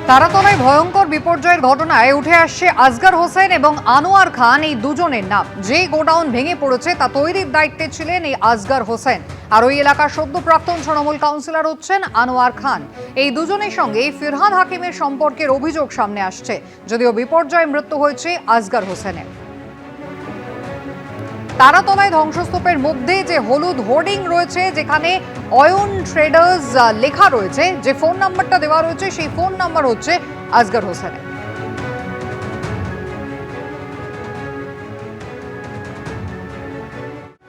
তারাতলায় ভয়ঙ্কর বিপর্যয়ের ঘটনায় উঠে আসছে আসগর হোসেন এবং আনোয়ার খান, এই দুজনের নাম। যে গোডাউন ভেঙে পড়েছে তা তৈরির দায়িত্বে ছিলেন এই আসগর হোসেন, আর ওই এলাকার সদ্য প্রাক্তন তৃণমূল কাউন্সিলর হচ্ছেন আনোয়ার খান। এই দুজনের সঙ্গে ফিরহাদ হাকিমের সম্পর্কের অভিযোগ সামনে আসছে, যদিও বিপর্যয়ে মৃত্যু হয়েছে আসগর হোসেনের। তারাতলায় ধ্বংসস্তূপের মধ্যে যে হলুদ হোর্ডিং রয়েছে, যেখানে অয়ন ট্রেডার্স লেখা রয়েছে, যে ফোন নাম্বারটা দেওয়া রয়েছে সেই ফোন নাম্বার হচ্ছে আসগর হোসেনের।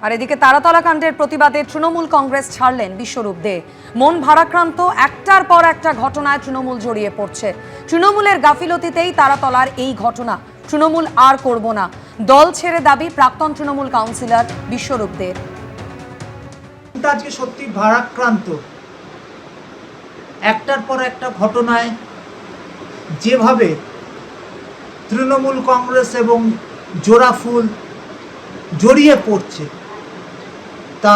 আর এদিকে তারাতলা কাণ্ডের প্রতিবাদে তৃণমূল কংগ্রেস ছাড়লেন বিশ্বরূপ দে। মন ভারাক্রান্ত, একটার পর একটা ঘটনায় তৃণমূল জড়িয়ে পড়ছে। তৃণমূলের গাফিলতিতেই তারাতলার এই ঘটনা। তৃণমূল আর করব না, দল ছেড়ে দাবি প্রাক্তন তৃণমূল কাউন্সিলর বিশ্বরূপ দের। আজকে সত্যি ভারাক্রান্ত, একটার পর একটা ঘটনায় যেভাবে তৃণমূল কংগ্রেস এবং জোড়াফুল জড়িয়ে পড়ছে তা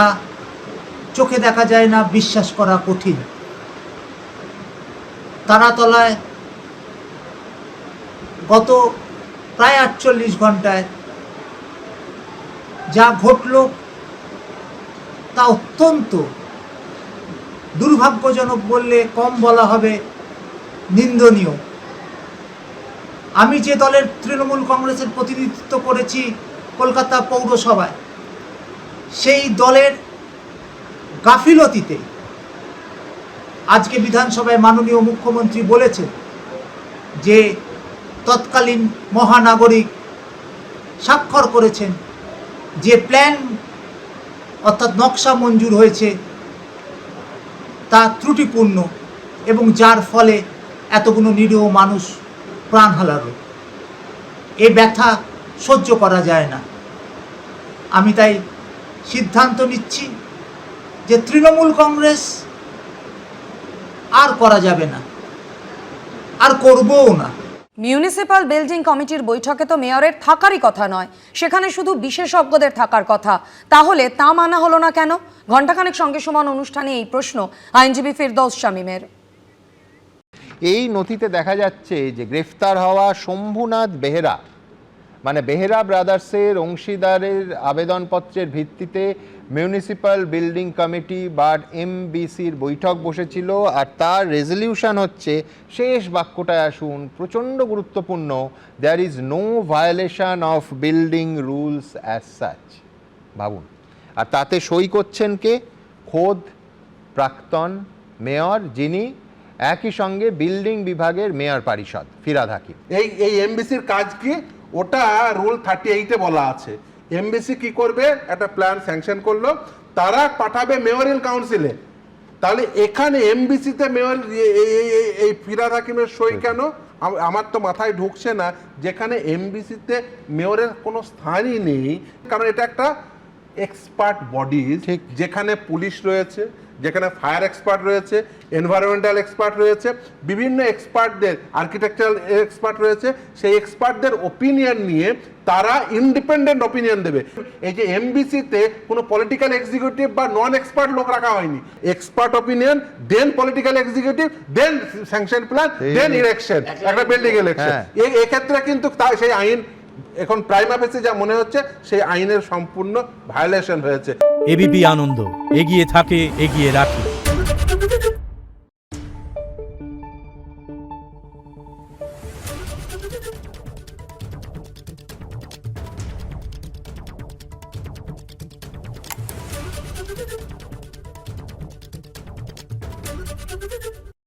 চোখে দেখা যায় না, বিশ্বাস করা কঠিন। তারাতলায় গত প্রায় 48 ঘন্টায় যা ঘটল তা অত্যন্ত দুর্ভাগ্যজনক বললে কম বলা হবে, নিন্দনীয়। আমি যে দলের তৃণমূল কংগ্রেসের প্রতিনিধিত্ব করেছি কলকাতা পৌরসভায়, সেই দলের গাফিলতিতে আজকে বিধানসভায় মাননীয় মুখ্যমন্ত্রী বলেছেন যে তৎকালীন মহানাগরিক স্বাক্ষর করেছেন যে প্ল্যান অর্থাৎ নকশা মঞ্জুর হয়েছে তা ত্রুটিপূর্ণ এবং যার ফলে এতগুলো নিরীহ মানুষ প্রাণ হারালো। এ ব্যথা সহ্য করা যায় না। আমি তাই সিদ্ধান্ত নিচ্ছি যে তৃণমূল কংগ্রেস আর করা যাবে না, আর করবও না। মিউনিসিপ্যাল বিল্ডিং কমিটির বৈঠকে তো মেয়রের থাকারই কথা নয়, সেখানে শুধু বিশেষজ্ঞদের থাকার কথা। তাহলে তা মানা হলো না কেন? ঘণ্টাখানেক সঙ্গে সমান অনুষ্ঠানে এই প্রশ্ন আইনজীবী ফিরদৌস শামীমের। এই নথিতে দেখা যাচ্ছে যে গ্রেফতার হওয়া শম্ভুনাথ বেহেরা, মানে বেহেরা ব্রাদার্সের অংশীদারের আবেদনপত্রের ভিত্তিতে মিউনিসিপ্যাল বিল্ডিং কমিটি বা এমবিসির বৈঠক বসেছিল, আর তার রেজলিউশন হচ্ছে, শেষ বাক্যটায় আসুন, প্রচণ্ড গুরুত্বপূর্ণ, there is no violation of building rules as such. ভাবুন, আর তাতে সই করছেন কে? খোদ প্রাক্তন মেয়র, যিনি একই সঙ্গে বিল্ডিং বিভাগের মেয়র পরিষদ ফিরহাদ হাকিম। এই এমবিসির কাজ কি? ওটা রুল 38-এ বলা আছে। এমবিসি কি করবে? একটা প্ল্যান স্যাংশন করলো, তারা পাঠাবে মেয়রিয়াল কাউন্সিলে। তাহলে এখানে এমবিসিতে মেয়র এই ফিরহাদ হাকিমের সই কেন? আমার তো মাথায় ঢুকছে না, যেখানে এমবিসিতে মেয়রের কোনো স্থানই নেই। কারণ এটা একটা এক্সপার্ট বডি, যেখানে পুলিশ রয়েছে, যেখানে ফায়ার এক্সপার্ট রয়েছে, এনভায়রনমেন্টাল এক্সপার্ট রয়েছে, বিভিন্ন এক্সপার্টদের, আর্কিটেকচারাল এক্সপার্ট রয়েছে, সেই এক্সপার্টদের ওপিনিয়ন নিয়ে তারা ইন্ডিপেন্ডেন্ট ওপিনিয়ন দেবে। এই যে এমবিসিতে কোনো পলিটিক্যাল এক্সিকিউটিভ বা নন এক্সপার্ট লোক রাখা হয়নি। এক্সপার্ট ওপিনিয়ন, দেন পলিটিক্যাল এক্সিকিউটিভ, দেন স্যাংশন প্ল্যান, দেন ইলেকশন, একটা বিল্ডিং ইলেকশন। এক্ষেত্রে কিন্তু সেই আইন এখন প্রাইমা ফেসি যা মনে হচ্ছে, সেই আইনের সম্পূর্ণ ভায়োলেশন হয়েছে। এবিপি আনন্দ, এগিয়ে থাকে, এগিয়ে রাখে।